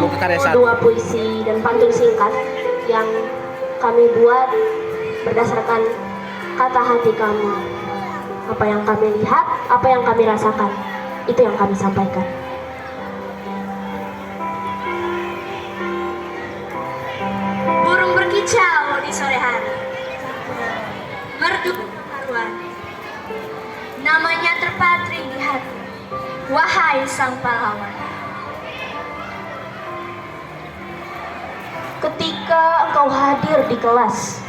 buku karya satu. Dua puisi dan pantun singkat yang kami buat berdasarkan kata hati kami. Apa yang kami lihat, apa yang kami rasakan, itu yang kami sampaikan. Burung berkicau di sore hari, merdu haruan, namanya terpatri di hati, wahai sang pahlawan. Ketika engkau hadir di kelas,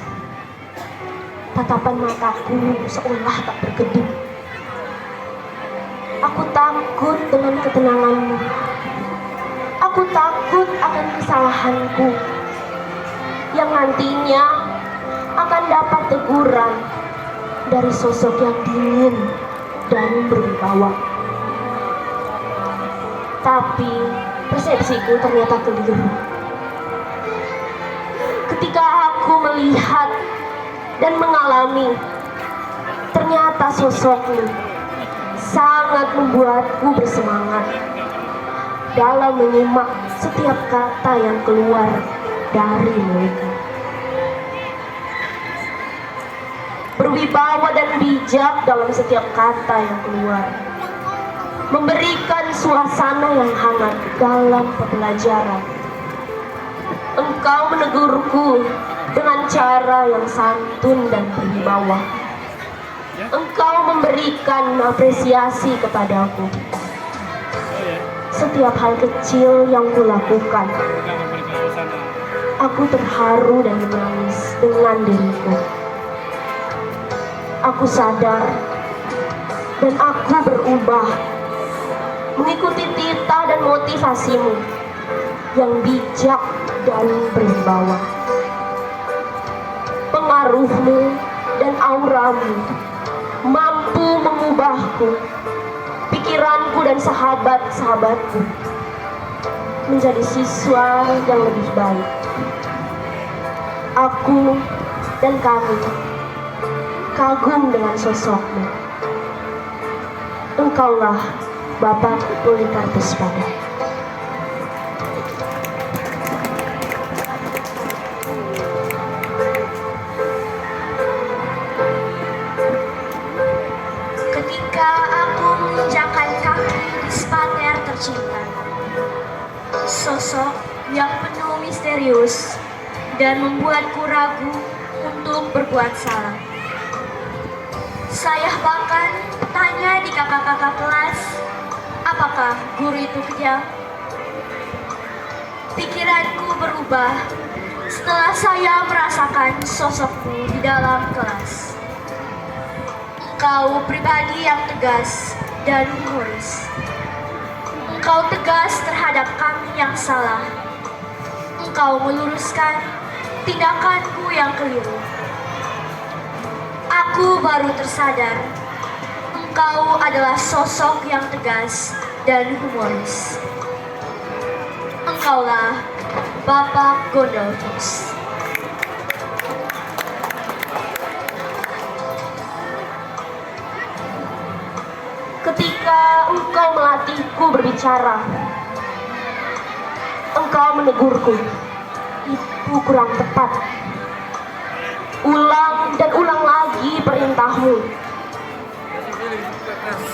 tatapan mataku seolah tak berkedip. Aku takut dengan ketenanganmu. Aku takut akan kesalahanku yang nantinya akan dapat teguran dari sosok yang dingin dan berwibawa. Tapi persepsiku ternyata keliru. Ketika aku melihat dan mengalami, ternyata sosokmu sangat membuatku bersemangat dalam menyimak setiap kata yang keluar dari mulutmu. Berwibawa dan bijak dalam setiap kata yang keluar, memberikan suasana yang hangat dalam pembelajaran. Engkau menegurku dengan cara yang santun dan berwibawa. Engkau memberikan apresiasi kepadaku. Setiap hal kecil yang kulakukan, aku terharu dan menangis dengan diriku. Aku sadar dan aku berubah mengikuti titah dan motivasimu yang bijak dan berwibawa. Pengaruhmu dan auramu mampu mengubahku, pikiranku dan sahabat-sahabatku menjadi siswa yang lebih baik. Aku dan kami kagum dengan sosokmu. Engkaulah Bapak Polikarpus Pada. Ketika aku menginjakkan kaki di spater tercinta, sosok yang penuh misterius dan membuatku ragu untuk berbuat salah. Saya bahkan tanya di kakak-kakak kelas, apakah guru itu kejam? Pikiranku berubah setelah saya merasakan sosokmu di dalam kelas. Engkau pribadi yang tegas dan humoris. Engkau tegas terhadap kami yang salah. Engkau meluruskan tindakanku yang keliru. Aku baru tersadar, engkau adalah sosok yang tegas dan humoris. Engkaulah Bapak Gondolfus. Ketika engkau melatihku berbicara, engkau menegurku, itu kurang tepat. Ulang dan ulang lagi perintahmu.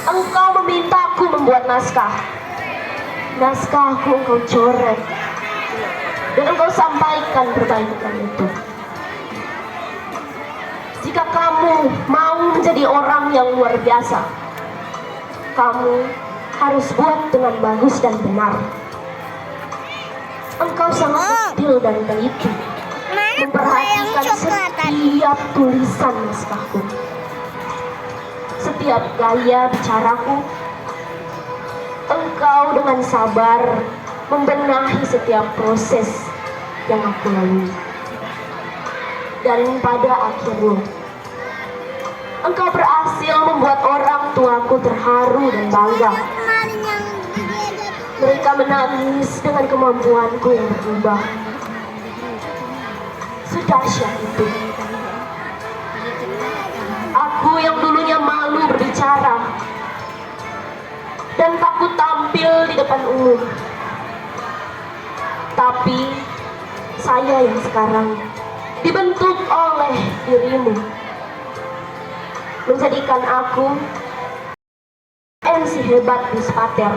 Engkau memintaku membuat naskah. Naskahku engkau coret dan engkau sampaikan perbaikan itu. Jika kamu mau menjadi orang yang luar biasa, kamu harus buat dengan bagus dan benar. Engkau sangat detail dan teliti memperhatikan setiap tulisan naskahku, setiap gaya bicaraku. Engkau dengan sabar membenahi setiap proses yang aku lalui. Dan pada akhirnya engkau berhasil membuat orang tuaku terharu dan bangga. Mereka menangis dengan kemampuanku yang berubah. Sedahsyat itu. Aku yang dulunya malu berbicara dan takut tampil di depan umum, Tetapi saya yang sekarang dibentuk oleh dirimu, menjadikan aku MC hebat di Spater.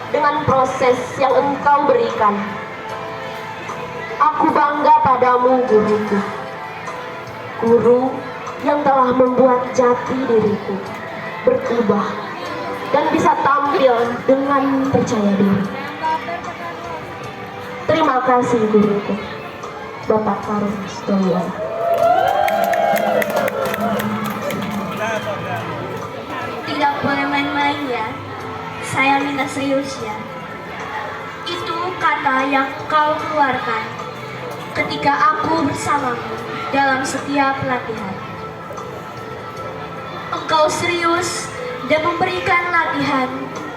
Dengan proses yang engkau berikan, aku bangga padamu, guruku. Guru yang telah membuat jati diriku berubah dan bisa tampil dengan percaya diri. Terima kasih guruku, Bapak Karun Stoyan. Tidak boleh main-main ya. Saya minta serius ya. Itu kata yang kau keluarkan ketika aku bersamamu dalam setiap latihan. Engkau serius dan memberikan latihan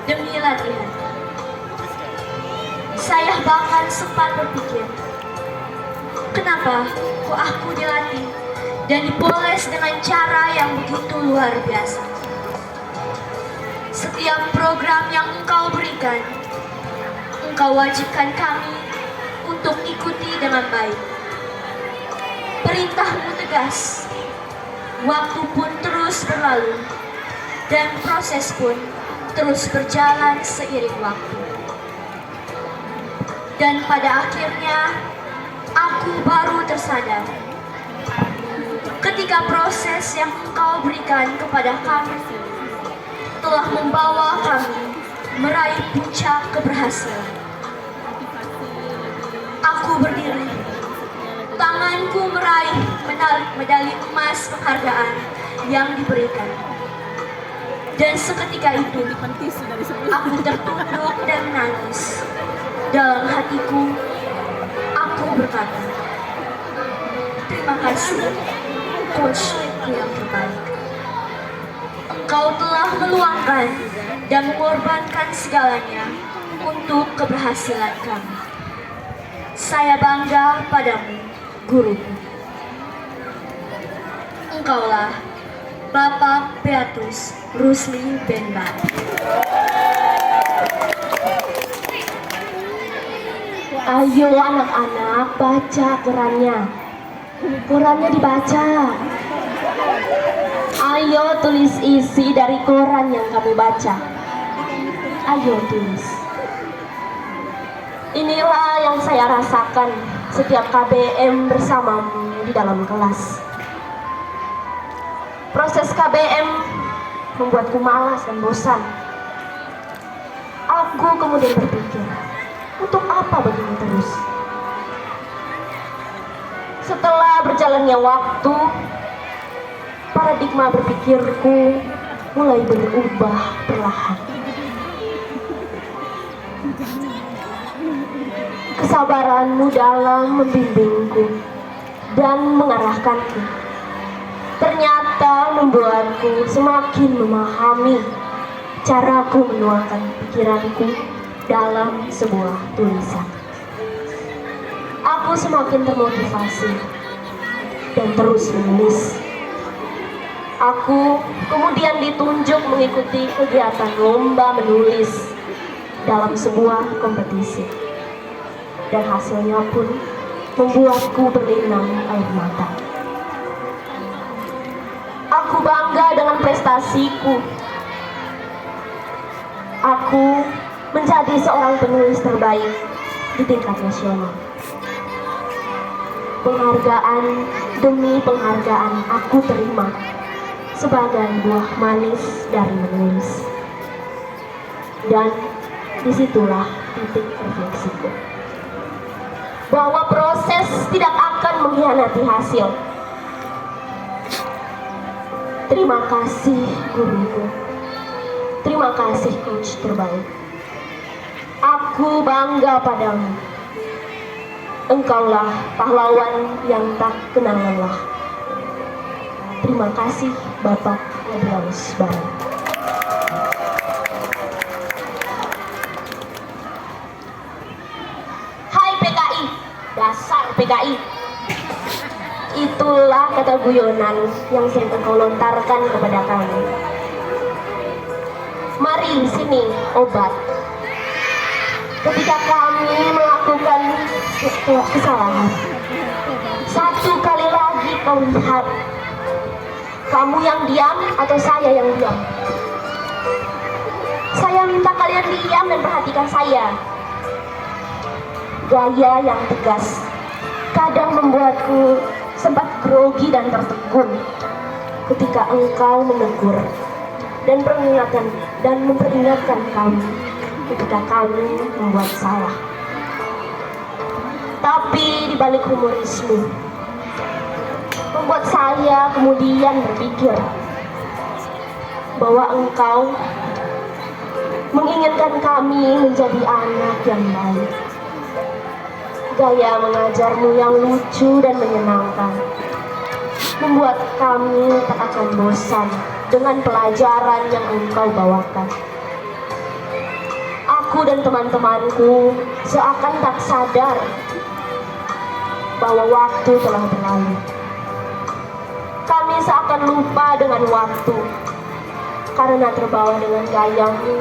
demi latihan. Saya bahkan sempat berpikir, kenapa kok aku dilatih dan dipoles dengan cara yang begitu luar biasa. Setiap program yang engkau berikan, engkau wajibkan kami untuk ikuti dengan baik. Perintahmu tegas, waktu pun terus berlalu, dan proses pun terus berjalan seiring waktu. Dan pada akhirnya, aku baru tersadar ketika proses yang engkau berikan kepada kami telah membawa kami meraih puncak keberhasilan. Aku berdiri, tanganku meraih medali emas penghargaan yang diberikan. Dan seketika itu, aku tertunduk dan menangis. Dalam hatiku, aku berkata, terima kasih, coachku yang terbaik. Engkau telah meluangkan dan mengorbankan segalanya untuk keberhasilan kami. Saya bangga padamu, guruku. Engkaulah Bapak Beatus Rusli Benbar. Ayo anak-anak, baca Qurannya. Qurannya dibaca. Ayo tulis isi dari Quran yang kamu baca. Ayo tulis. Inilah yang saya rasakan setiap KBM bersamamu di dalam kelas. Proses KBM membuatku malas dan bosan. Aku kemudian berpikir, untuk apa begini terus? Setelah berjalannya waktu, paradigma berpikirku mulai berubah perlahan. Kesabaranmu dalam membimbingku dan mengarahkanku ternyata membuatku semakin memahami caraku menuangkan pikiranku dalam sebuah tulisan. Aku semakin termotivasi dan terus menulis. Aku kemudian ditunjuk mengikuti kegiatan lomba menulis dalam sebuah kompetisi. Dan hasilnya pun membuatku berlinang air mata. Aku bangga dengan prestasiku. Aku menjadi seorang penulis terbaik di tingkat nasional. Penghargaan demi penghargaan aku terima sebagai buah manis dari menulis. Dan disitulah titik refleksiku, bahwa proses tidak akan mengkhianati hasil. Terima kasih guruku. Terima kasih coach terbaik. Aku bangga padamu. Engkaulah pahlawan yang tak kenal lelah. Terima kasih Bapak Adrianus Bara. Hai PKI, dasar PKI. Itulah kata guyonan yang sering engkau lontarkan kepada kami. Mari sini obat. Ketika kami melakukan kesalahan. Satu kali lagi kau lihat, kamu yang diam atau saya yang diam? Saya minta kalian diam dan perhatikan saya. Gaya yang tegas kadang membuatku sempat grogi dan tertegun ketika engkau menegur dan memperingatkan kami ketika kami membuat salah. Tapi di balik humorismu membuat saya kemudian berpikir bahwa engkau menginginkan kami menjadi anak yang baik. Gaya mengajarmu yang lucu dan menyenangkan membuat kami tak akan bosan dengan pelajaran yang engkau bawakan. Aku dan teman-temanku seakan tak sadar bahwa waktu telah berlalu. Kami seakan lupa dengan waktu karena terbawa dengan gayamu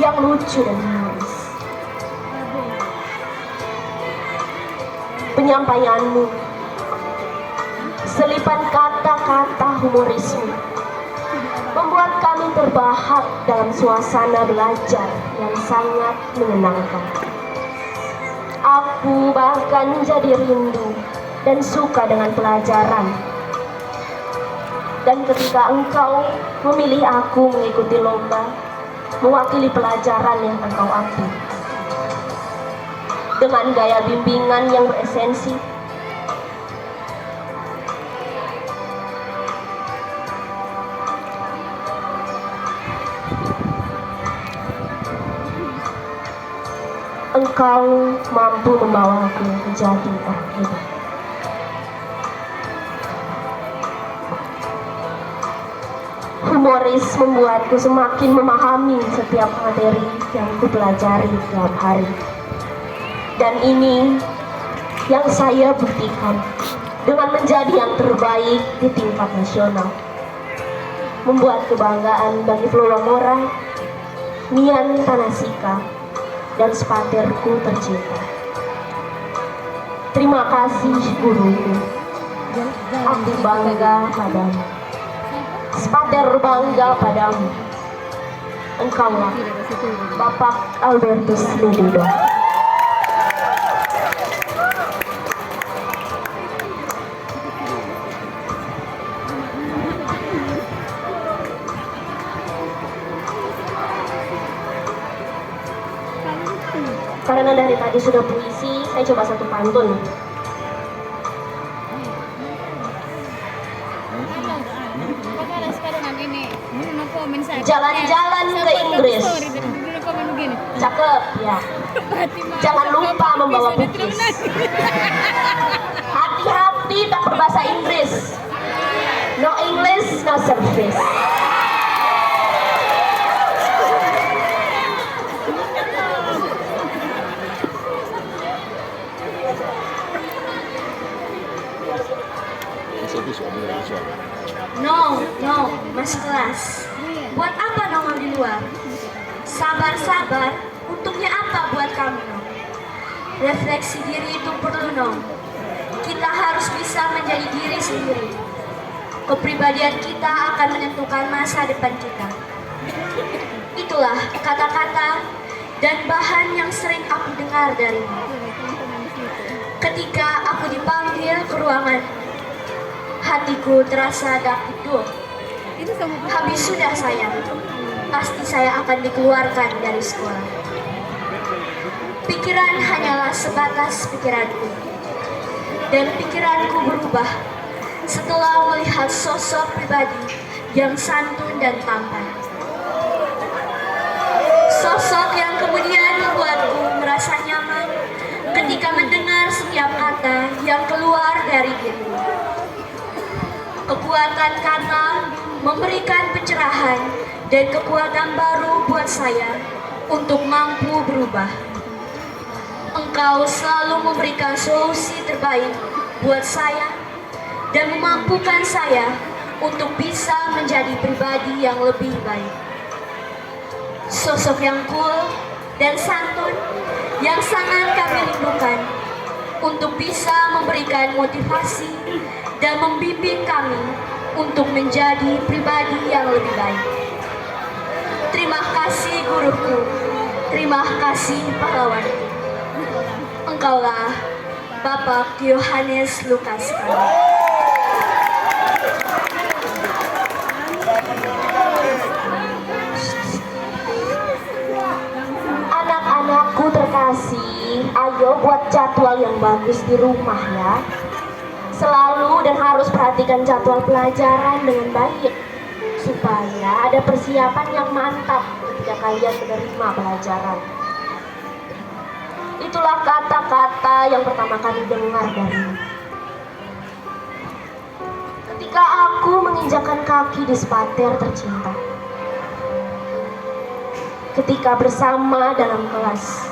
yang lucu dan humoris. Penyampaianmu, selipan kata-kata humorismu membuat kami terbahak dalam suasana belajar yang sangat menyenangkan. Aku bahkan menjadi rindu dan suka dengan pelajaran. Dan ketika engkau memilih aku mengikuti lomba, mewakili pelajaran yang engkau ambil, dengan gaya bimbingan yang beresensi, engkau mampu membawaku menjadi orang hebat. Humoris membuatku semakin memahami setiap materi yang kupelajari tiap hari. Dan ini yang saya buktikan dengan menjadi yang terbaik di tingkat nasional. Membuat kebanggaan bagi Flora Mian Tanasika, dan sepaterku tercinta. Terima kasih guruku. Aku bangga padamu. Sepater bangga padamu. Engkaulah Bapak Albertus Ludido. Karena dari tadi sudah puisi, saya coba satu pantun. Jalan-jalan ke Inggris. Cakep ya. Jangan lupa membawa bukis. Hati-hati tak berbahasa Inggris. No English, no service. No, mas kelas. Buat apa nongol di luar? Sabar, untuknya apa buat kami, no? Refleksi diri itu perlu, no? Kita harus bisa menjadi diri sendiri. Kepribadian kita akan menentukan masa depan kita. Itulah kata-kata dan bahan yang sering aku dengar darimu. Ketika aku dipanggil ke ruangan, hatiku terasa dakdikduk. Habis sudah sayang, pasti saya akan dikeluarkan dari sekolah. Pikiran hanyalah sebatas pikiranku. Dan pikiranku berubah setelah melihat sosok pribadi yang santun dan tampan. Sosok yang kemudian membuatku merasa nyaman ketika mendengar setiap kata yang keluar dari dirimu. Kekuatan kata memberikan pencerahan dan kekuatan baru buat saya untuk mampu berubah. Engkau selalu memberikan solusi terbaik buat saya dan memampukan saya untuk bisa menjadi pribadi yang lebih baik. Sosok yang cool dan santun yang sangat kami rindukan untuk bisa memberikan motivasi dan membimbing kami untuk menjadi pribadi yang lebih baik. Terima kasih guruku, terima kasih pahlawanku. Engkaulah Bapak Yohanes Lukas kami. Anak-anakku terkasih, ayo buat jadwal yang bagus di rumah ya. Selalu dan harus perhatikan jadwal pelajaran dengan baik, supaya ada persiapan yang mantap ketika kalian menerima pelajaran. Itulah kata-kata yang pertama kali dengar darimu. Ketika aku menginjakkan kaki di Spater tercinta. Ketika bersama dalam kelas,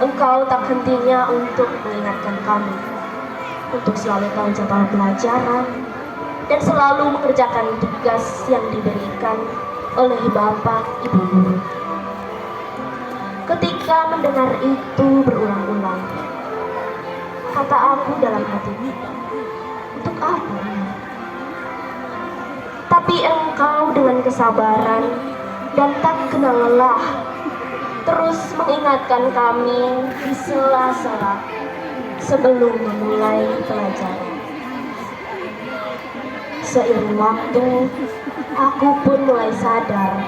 engkau tak hentinya untuk mengingatkan kami untuk selalu tahu jadwal pelajaran dan selalu mengerjakan tugas yang diberikan oleh Bapak Ibu Guru. Ketika mendengar itu berulang-ulang, kata aku dalam hati, untuk apa? Tapi engkau dengan kesabaran dan tak kenal lelah terus mengingatkan kami di sela-sela sebelum memulai pelajaran. Seiring waktu, aku pun mulai sadar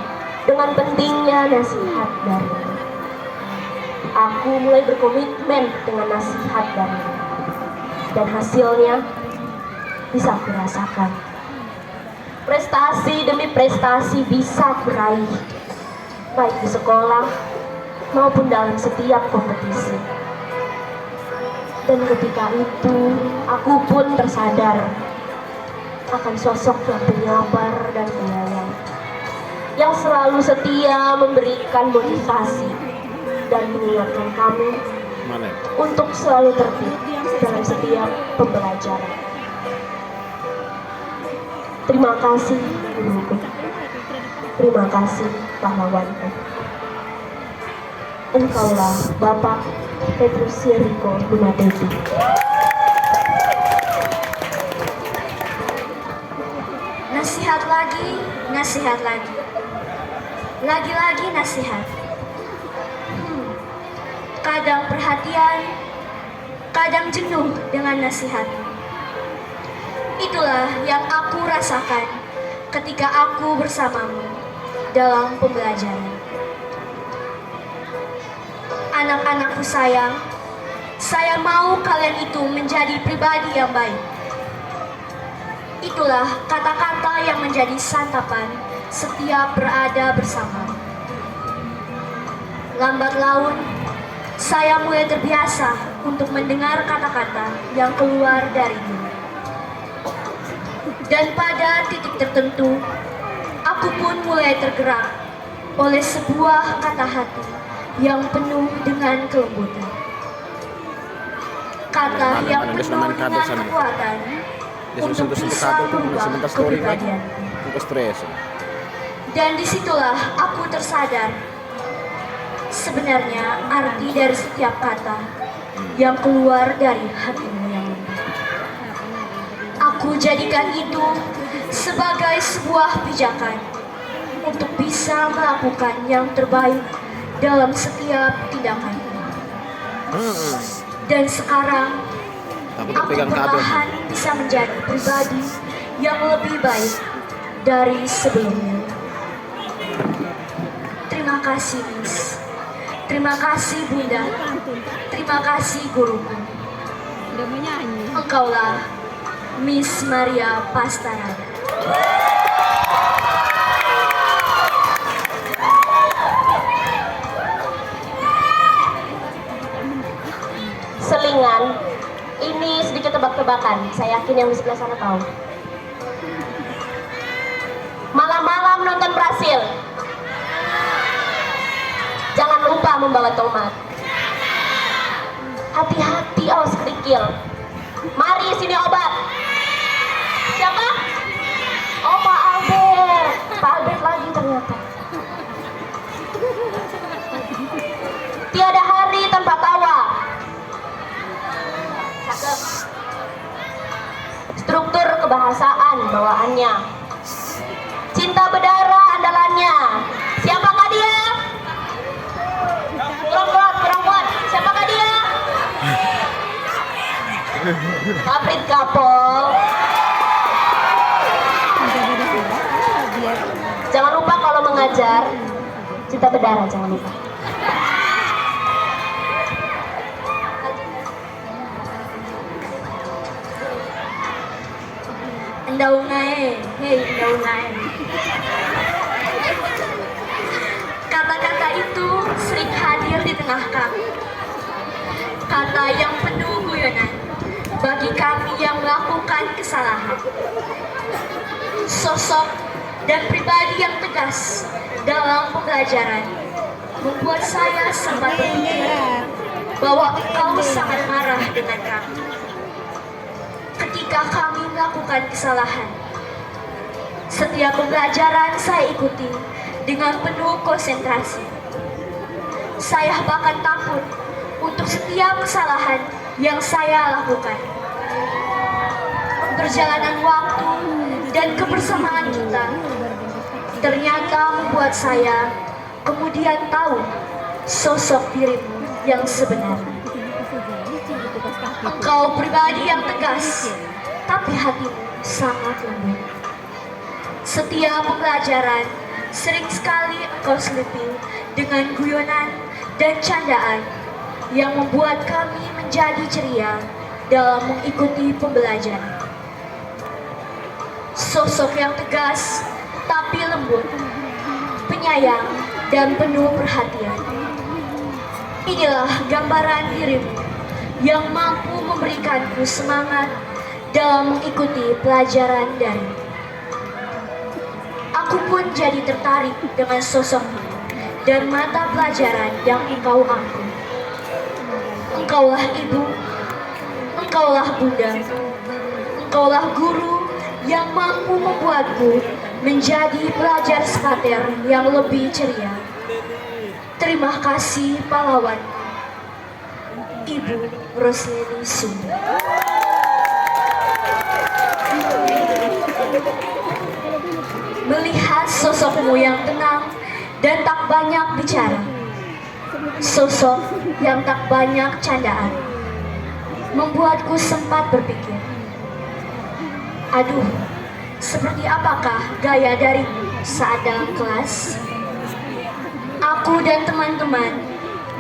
dengan pentingnya nasihat darimu. Aku mulai berkomitmen dengan nasihat darimu, dan hasilnya bisa kurasakan. Prestasi demi prestasi bisa kuraih, baik di sekolah maupun dalam setiap kompetisi. Dan ketika itu, aku pun tersadar akan sosok yang penyabar dan penyayang, yang selalu setia memberikan motivasi dan mengingatkan kami untuk selalu tertib dalam setiap pembelajaran. Terima kasih guruku, terima kasih pahlawanku. Engkaulah Bapak Petrus Yeriko Lumatepi. Nasihat lagi, lagi-lagi nasihat. Kadang perhatian, kadang jenuh dengan nasihat. Itulah yang aku rasakan ketika aku bersamamu dalam pembelajaran. Anak-anakku sayang, saya mau kalian itu menjadi pribadi yang baik. Itulah kata-kata yang menjadi santapan setiap berada bersama. Lambat laun, saya mulai terbiasa untuk mendengar kata-kata yang keluar darimu. Dan pada titik tertentu, aku pun mulai tergerak oleh sebuah kata hati yang penuh dengan kelembutan. Kata yang penuh dengan kekuatan untuk bisa merubah kepribadianku. Dan disitulah aku tersadar sebenarnya arti dari setiap kata yang keluar dari hatimu yang lembut. Aku jadikan itu sebagai sebuah pijakan untuk bisa melakukan yang terbaik dalam setiap tindakanku. Dan sekarang aku perlahan bisa menjadi pribadi yang lebih baik dari sebelumnya. Terima kasih Miss, terima kasih Bunda, terima kasih guruku. Engkaulah Miss Maria Pastarada. Selingan, ini sedikit tebak-tebakan. Saya yakin yang di sebelah sana tahu. Malam-malam nonton Brasil. Jangan lupa membawa tomat. Hati-hati, awas kerikil. Mari sini obat. Siapa? Oh, Pak Albert. Pak Albert lagi ternyata. Tiada hari tanpa tawa. perasaan bawaannya, cinta berdarah andalannya. Siapakah dia? Kurang kuat. Siapakah dia? Kaprit Kapol. Jangan lupa kalau mengajar, cinta berdarah, jangan lupa. Ndaungae, hei ndaungae. Kata-kata itu sering hadir di tengah kami. Kata yang penuh guyonan bagi kami yang melakukan kesalahan. Sosok dan pribadi yang tegas dalam pembelajaran membuat saya sempat berpikir bahwa engkau sangat marah dengan kami ketika kami melakukan kesalahan. Setiap pembelajaran saya ikuti dengan penuh konsentrasi. Saya bahkan takut untuk setiap kesalahan yang saya lakukan. Perjalanan waktu dan kebersamaan kita ternyata membuat saya kemudian tahu sosok dirimu yang sebenarnya. Engkau pribadi yang tegas, tapi hatimu sangat lembut. Setiap pembelajaran sering sekali engkau selipi dengan guyonan dan candaan yang membuat kami menjadi ceria dalam mengikuti pembelajaran. Sosok yang tegas tapi lembut, penyayang dan penuh perhatian. Inilah gambaran dirimu yang mampu memberikanku semangat dalam mengikuti pelajaran darimu. Aku pun jadi tertarik dengan sosokmu dan mata pelajaran yang engkau ampu. Engkaulah ibu, engkaulah bunda, engkaulah guru yang mampu membuatku menjadi pelajar skater yang lebih ceria. Terima kasih pahlawan, Ibu Rosleni Sumber. Melihat sosokmu yang tenang dan tak banyak bicara, sosok yang tak banyak candaan, membuatku sempat berpikir, aduh, seperti apakah gaya darimu saat dalam kelas? Aku dan teman-teman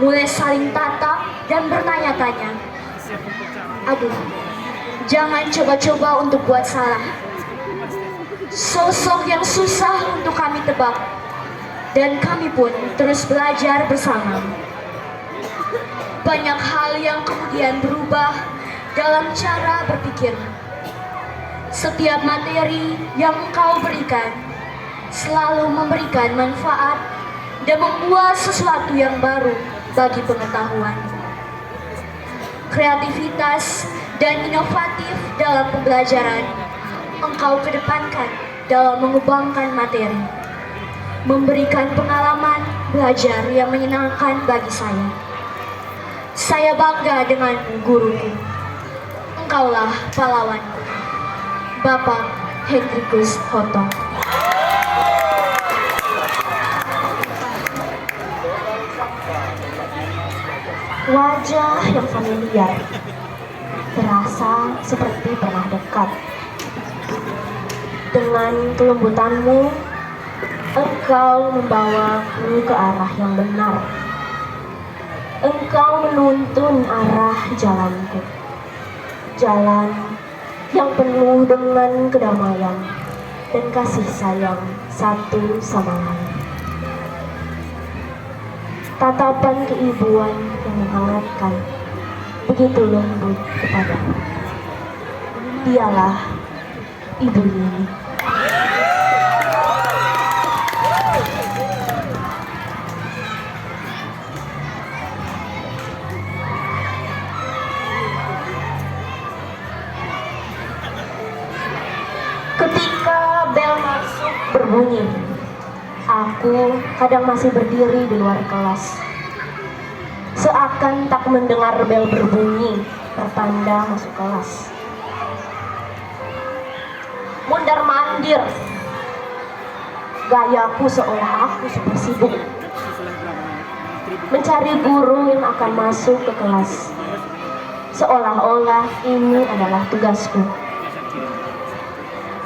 mulai saling tatap dan bertanya-tanya. Aduh, jangan coba-coba untuk buat salah. Sosok yang susah untuk kami tebak, dan kami pun terus belajar bersama. Banyak hal yang kemudian berubah dalam cara berpikir. Setiap materi yang engkau berikan selalu memberikan manfaat dan membuat sesuatu yang baru bagi pengetahuan. Kreativitas dan inovatif dalam pembelajaran engkau kedepankan dalam mengembangkan materi, memberikan pengalaman belajar yang menyenangkan bagi saya. Saya bangga denganmu, guruku. Engkaulah pahlawanku, Bapak Hendrikus Hotong. Wajah yang familiar, terasa seperti pernah dekat. Dengan kelembutanmu, engkau membawaku ke arah yang benar. Engkau menuntun arah jalanku, jalan yang penuh dengan kedamaian dan kasih sayang satu sama lain. Tatapan keibuan yang menghangatkan begitu lembut kepadaku. Dialah Ibu Yeni. Ketika bel masuk berbunyi, aku kadang masih berdiri di luar kelas. Seakan tak mendengar bel berbunyi, pertanda masuk kelas. mondar-mandir. Gayaku seolah aku super sibuk mencari guru yang akan masuk ke kelas, seolah-olah ini adalah tugasku.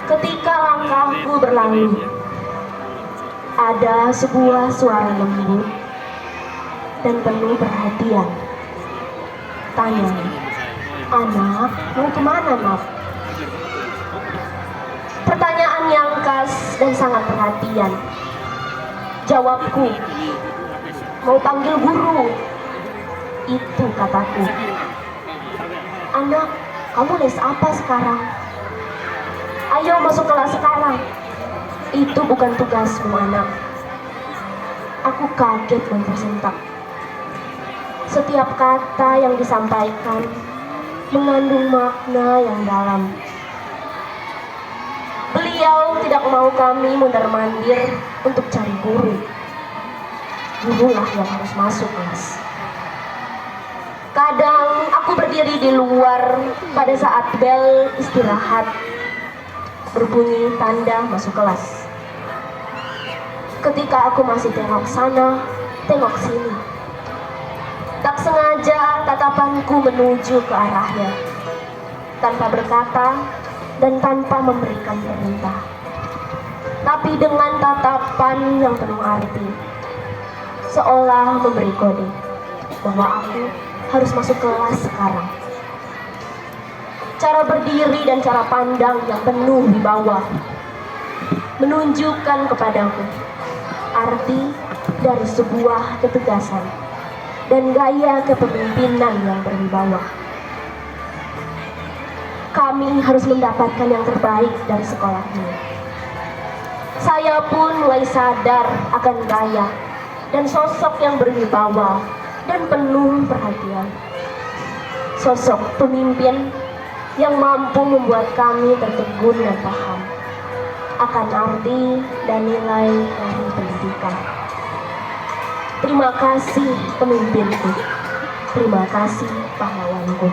Ketika langkahku berlalu, ada sebuah suara lembut dan penuh perhatian. Tanya, "Anak, mau kemana, nak?" Pertanyaan yang khas dan sangat perhatian. Jawabku, "Mau panggil guru." Itu kataku. "Anak, kamu les apa sekarang? Ayo masuk kelas sekarang." "Itu bukan tugasmu, anak." Aku kaget dan tersentak. Setiap kata yang disampaikan mengandung makna yang dalam. Beliau tidak mau kami mondar-mandir untuk cari guru. Gurulah yang harus masuk kelas. Kadang aku berdiri di luar pada saat bel istirahat berbunyi tanda masuk kelas. Ketika aku masih tengok sana, tengok sini, tak sengaja tatapanku menuju ke arahnya, tanpa berkata dan tanpa memberikan perintah, tapi dengan tatapan yang penuh arti, seolah memberi kode bahwa aku harus masuk kelas sekarang. Cara berdiri dan cara pandang yang penuh di bawah menunjukkan kepadaku arti dari sebuah ketegasan dan gaya kepemimpinan yang berwibawa. Kami harus mendapatkan yang terbaik dari sekolah ini. Saya pun mulai sadar akan gaya dan sosok yang berwibawa dan penuh perhatian. Sosok pemimpin yang mampu membuat kami tertegun dan paham akan arti dan nilai dari pendidikan. Terima kasih pemimpinku. Terima kasih pahlawanku.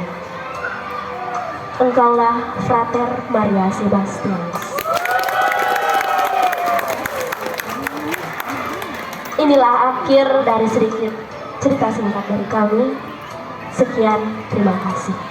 Engkaulah Frater Maria Sebastianus. Inilah akhir dari sedikit cerita singkat dari kami. Sekian, terima kasih.